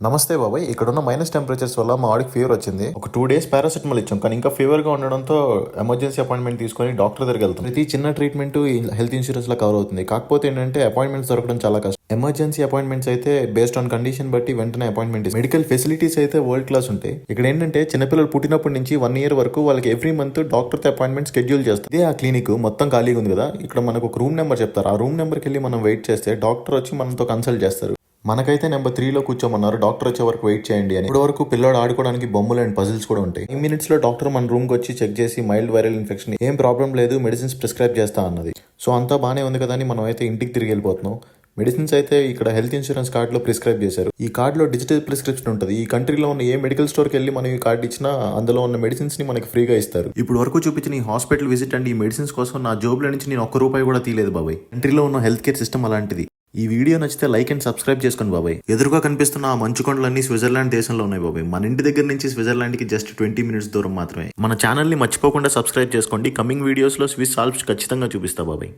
నమస్తే బాబాయ్, ఇక్కడున్న మైనస్ టెంపరేచర్స్ వల్ల మా వాడికి ఫీవర్ వచ్చింది. ఒక 2 days పారాసెటమాల్ ఇచ్చాం, కానీ ఇంకా ఫీవర్ గా ఉండడంతో ఎమర్జెన్సీ అపాయింట్మెంట్ తీసుకొని డాక్టర్ దగ్గరికి వెళ్తాం. ప్రతి చిన్న ట్రీట్మెంట్ హెల్త్ ఇన్సూరెన్స్ లో కవర్ అవుతుంది. కాకపోతే ఏంటంటే అపాయింట్మెంట్స్ దొరకడం చాలా కష్టం. ఎమర్జెన్సీ అపాయింట్మెంట్స్ అయితే బేస్డ్ ఆన్ కండిషన్ బట్టి వెంటనే అపాయింట్మెంట్. మెడికల్ ఫెసిలిటీస్ అయితే వరల్డ్ క్లాస్ ఉంటాయి. ఇక్కడ ఏంటంటే చిన్నపిల్లలు పుట్టినప్పటి నుంచి 1 year వరకు వాళ్ళకి ఎవ్రీ మంత్ డాక్టర్ తో అపాయింట్మెంట్ షెడ్యూల్ చేస్తారు. ఇదే ఆ క్లినిక్ మొత్తం ఖాళీగా ఉంది కదా, ఇక్కడ మనకు ఒక రూమ్ నెంబర్ చెప్తారు. ఆ రూమ్ నెంబర్కి వెళ్ళి మనం వెయిట్ చేస్తే డాక్టర్ వచ్చి మనతో కన్సల్ట్ చేస్తారు. మనకైతే నెంబర్ 3లో కూర్చోమన్నారు, డాక్టర్ వచ్చే వరకు వెయిట్ చేయండి అని. ఇప్పుడు వరకు పిల్లోడు ఆడుకోవడానికి బొమ్మలు అండ్ పజిల్స్ కూడా ఉంటాయి. 5 minutes లో డాక్టర్ మన రూమ్ కి వచ్చి చెక్ చేసి మైల్డ్ వైరల్ ఇన్ఫెక్షన్, ఏం ప్రాబ్లం లేదు, మెడిసిన్స్ ప్రిస్క్రైబ్ చేస్తా అన్నది. సో అంతా బానే ఉంది కదా అని మనం అయితే ఇంటికి తిరిగి వెళ్ళిపోతున్నాం. మెడిసిన్స్ అయితే ఇక్కడ హెల్త్ ఇన్సూరెన్స్ కార్డులో ప్రిస్క్రైబ్ చేశారు. ఈ కార్డులో డిజిటల్ ప్రిస్క్రిప్షన్ ఉంటుంది. ఈ కంట్రీలో ఉన్న ఏ మెడికల్ స్టోర్కి వెళ్ళి మనం ఈ కార్డు ఇచ్చినా అందులో ఉన్న మెడిసిన్స్ ని మనకి ఫ్రీగా ఇస్తారు. ఇప్పుడు వరకు చూపించిన ఈ హాస్పిటల్ విజిట్ అండ్ ఈ మెడిసిన్స్ కోసం నా జోబుల నుంచి నేను ₹1 కూడా తీయలేదు బాబాయ్. కంట్రీలో ఉన్న హెల్త్ కేర్ సిస్టమ్ అలాంటిది. ఈ వీడియో నచ్చితే లైక్ అండ్ సబ్స్క్రైబ్ చేసుకోండి బాబాయ్. ఎదురుగా కనిపిస్తున్న ఆ మంచు కొండలన్నీ స్విట్జర్లాండ్ దేశంలో ఉన్నాయి బాబాయ్. మన ఇంటి దగ్గర నుంచి స్విట్జర్లాండ్ కి జస్ట్ 20 minutes దూరం మాత్రమే. మన ఛానల్ ని మర్చిపోకుండా సబ్స్క్రైబ్ చేసుకోండి. కమింగ్ వీడియోస్ లో స్విస్ ఆల్ప్స్ ఖచ్చితంగా చూపిస్తా బాబాయ్.